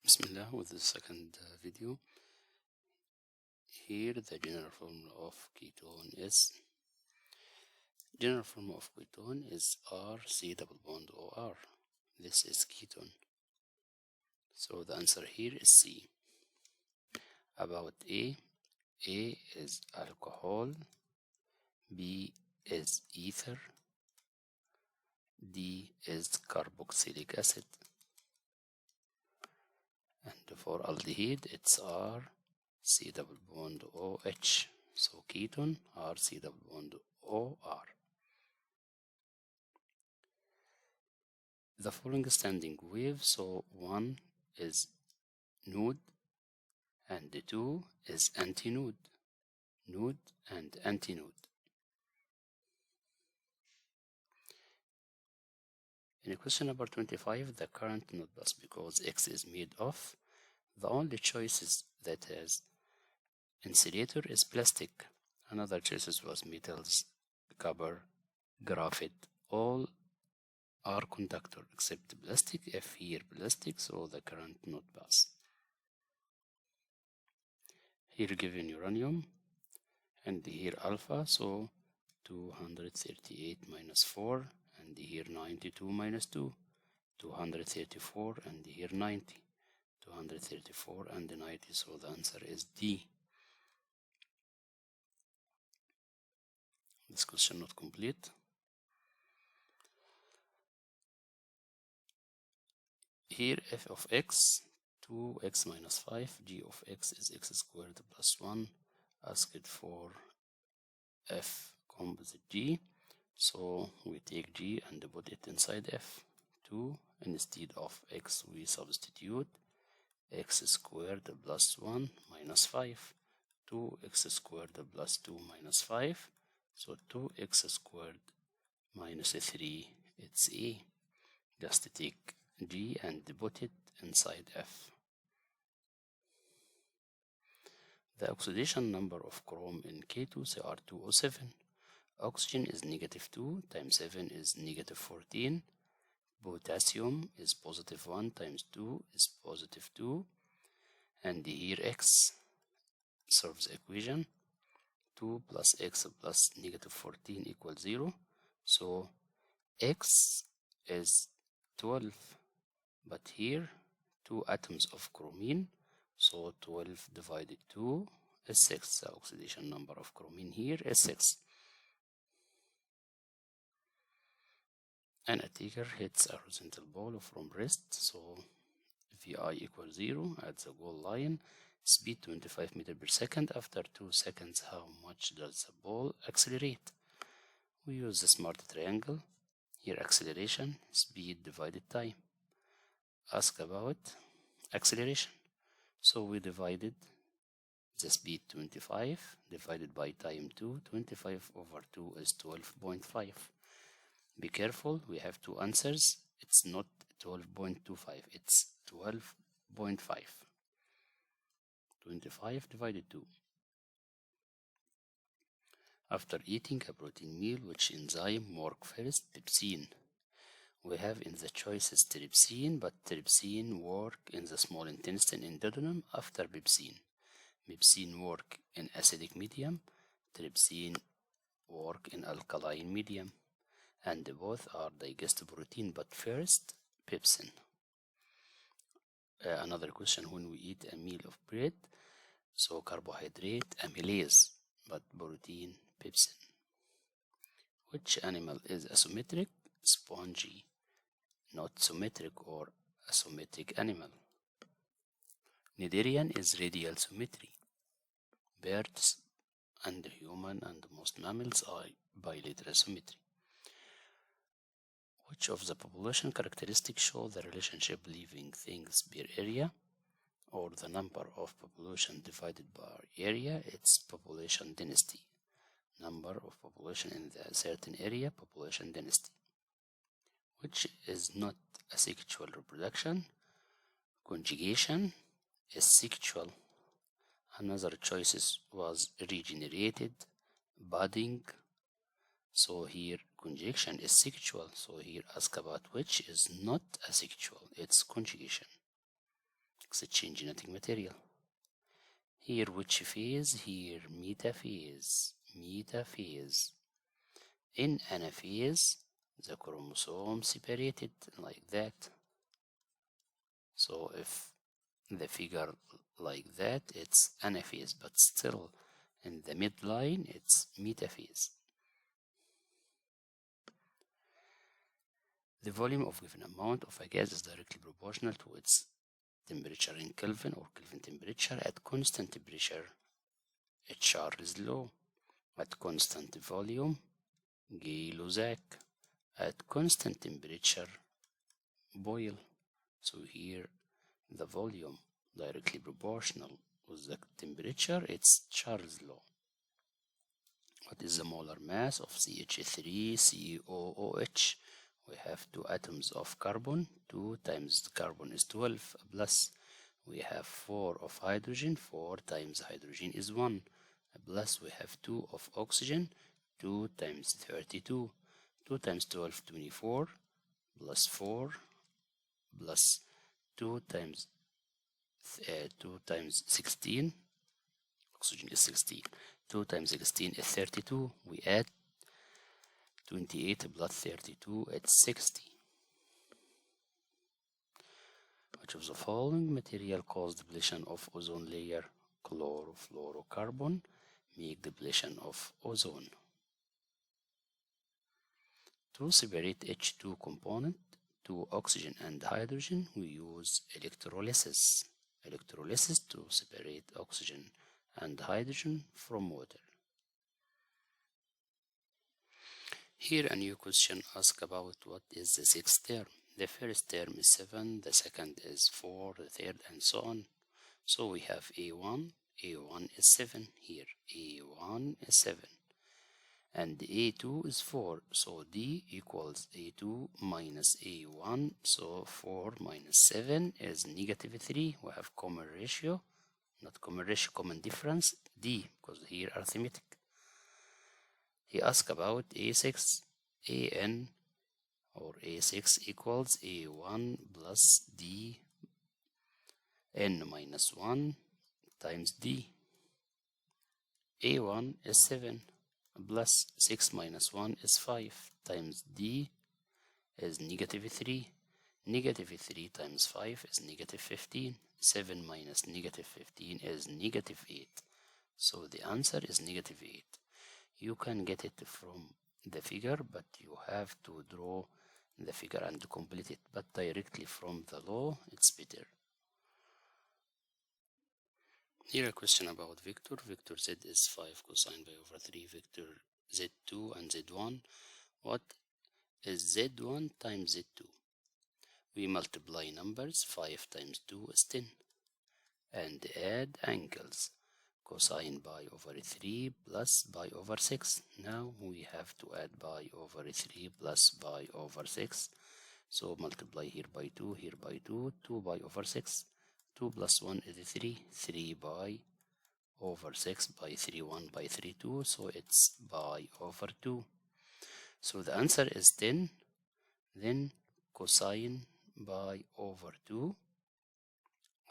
Bismillah, with the second video. Here the general formula of ketone is RC double bond OR. This is ketone. So the answer here is C. About A is alcohol, B is ether, D is carboxylic acid, and for aldehyde it's RC double bond OH. So ketone RC double bond OR. The following standing wave, so 1 is node and 2 is antinode, node and antinode. In question number 25, the current node bus, because X is made of, the only choices that has insulator is plastic. Another choices was metals, copper, graphite. All are conductor except plastic. If here plastic, so the current node bus. Here given uranium and here alpha, so 238 minus 4, and here 92 minus 2, 234, and here 90, 234 and 90, so the answer is D. This question not complete. Here f of x, 2x minus 5, g of x is x squared plus 1, asked for f composite g, so we take g and put it inside f. 2 instead of x we substitute x squared plus 1 minus 5, 2x squared plus 2 minus 5, so 2x squared minus 3, it's a. Just take g and put it inside f. The oxidation number of chrome in K2 Cr2O7. Oxygen is -2 times 7 is -14. Potassium is +1 times 2 is +2. And here x solves equation. 2 plus x plus -14 equals 0. So x is 12. But here 2 atoms of chromine. So 12 divided 2 is 6. The oxidation number of chromine here is 6. An attacker hits a horizontal ball from rest, so VI equals 0 at the goal line, speed 25 meters per second. After 2 seconds, how much does the ball accelerate? We use the smart triangle. Here acceleration, speed divided time. Ask about acceleration. So we divided the speed 25 divided by time 2. 25 over 2 is 12.5. Be careful, we have two answers. It's not 12.25, it's 12.5. 25 divided 2. After eating a protein meal, which enzyme work first? Trypsin. We have in the choices trypsin, but trypsin work in the small intestine in duodenum after pepsin. Pepsin work in acidic medium, trypsin work in alkaline medium, and both are digest protein, but first pepsin. Another question, when we eat a meal of bread, so carbohydrate amylase, but protein pepsin. Which animal is asymmetric? Spongy. Not symmetric or asymmetric animal. Cnidarian is radial symmetry. Birds and human and most mammals are bilateral symmetry. Which of the population characteristics show the relationship living things per area, or the number of population divided by area? It's population density. Number of population in the certain area, population density. Which is not asexual reproduction? Conjugation is sexual. Another choices was regenerated, budding. So here conjugation is sexual. So here ask about which is not asexual. It's conjugation. exchange genetic material. Here which phase? Here metaphase. Metaphase. In anaphase, the chromosome separated like that. So if the figure like that, it's anaphase, but still in the midline, it's metaphase. The volume of given amount of a gas is directly proportional to its temperature in Kelvin or Kelvin temperature at constant pressure. Charles law. At constant volume, Gay-Lussac. At constant temperature, Boyle. So here the volume directly proportional with the temperature, it's Charles law. What is the molar mass of CH3COOH? We have 2 atoms of carbon. 2 times the carbon is 12, plus we have 4 of hydrogen. 4 times hydrogen is 1, plus we have 2 of oxygen. 2 times 32. 2 times 12, 24, plus 4, plus 2 times 16. Oxygen is 16. 2 times 16 is 32. We add 28 plus 32, it's 60. Which of the following material cause depletion of ozone layer? Chlorofluorocarbon make depletion of ozone. To separate H2 component to oxygen and hydrogen, we use electrolysis. Electrolysis to separate oxygen and hydrogen from water. Here a new question asks about what is the 6th term. The first term is 7, the second is 4, the third, and so on. So we have A1 is 7 here, A1 is 7. And A2 is 4, so D equals A2 minus A1, so 4 minus 7 is negative 3. We have common ratio, not common ratio, common difference, D, because here arithmetic. He asked about A6, AN or A6 equals A1 plus D N minus 1 times D. A1 is 7 plus 6 minus 1 is 5 times D is negative 3. Negative 3 times 5 is negative 15. 7 minus negative 15 is negative 8. So the answer is negative 8. You can get it from the figure, but you have to draw the figure and complete it. But directly from the law, it's better. Here a question about vector. Vector Z is 5 cosine pi over 3. Vector Z2 and Z1. What is Z1 times Z2? We multiply numbers. 5 times 2 is 10. And add angles. Cosine pi over 3 plus pi over 6. Now we have to add pi over 3 plus pi over 6. So multiply here by 2, here by 2, 2 pi over 6. 2 plus 1 is 3, 3 pi over 6 by 3, 1 by 3, 2, so it's pi over 2. So the answer is 10, then cosine pi over 2,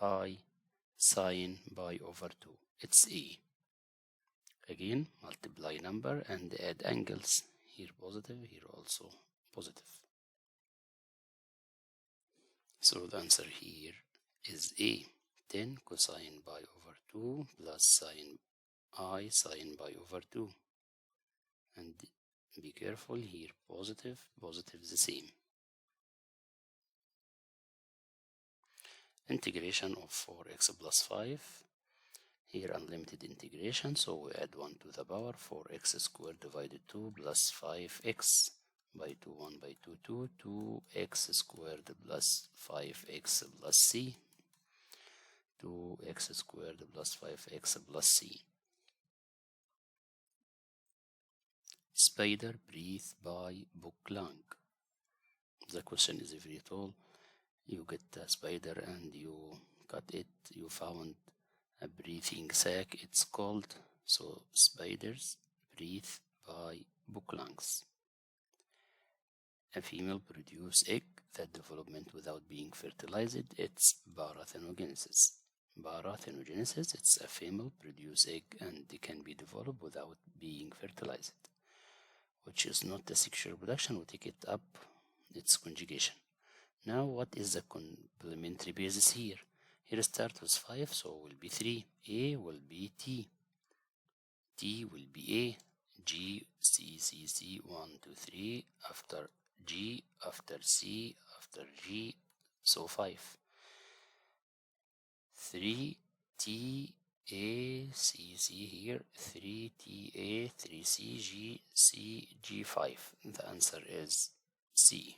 I sine pi over 2, it's A. Again, multiply number and add angles, here positive, here also positive. So the answer here is A. 10 cosine pi over 2 plus sine I sine pi over 2. And be careful here, positive, positive the same. Integration of 4x plus 5. Here unlimited integration, so we add 1 to the power 4x squared divided 2 plus 5x by 2, 1 by 2, 2, 2x squared plus 5x plus c. 2x squared plus 5x plus c. Spider breathed by book long. The question is very tall. You get a spider and you cut it, you found a breathing sac, it's called. So spiders breathe by book lungs. a female produce egg that development without being fertilized, it's parathenogenesis. Parathenogenesis, it's a female produce egg and they can be developed without being fertilized, which is not a sexual reproduction. We take it up, it's conjugation. Now, what is the complementary basis here? Here starts with 5, so will be 3. A will be T. T will be A. G, C, C, C, 1, 2, 3. After G, after C, after G, so 5. 3 T, A, C, C here. 3 T, A, 3 C, G, C, G, 5. The answer is C.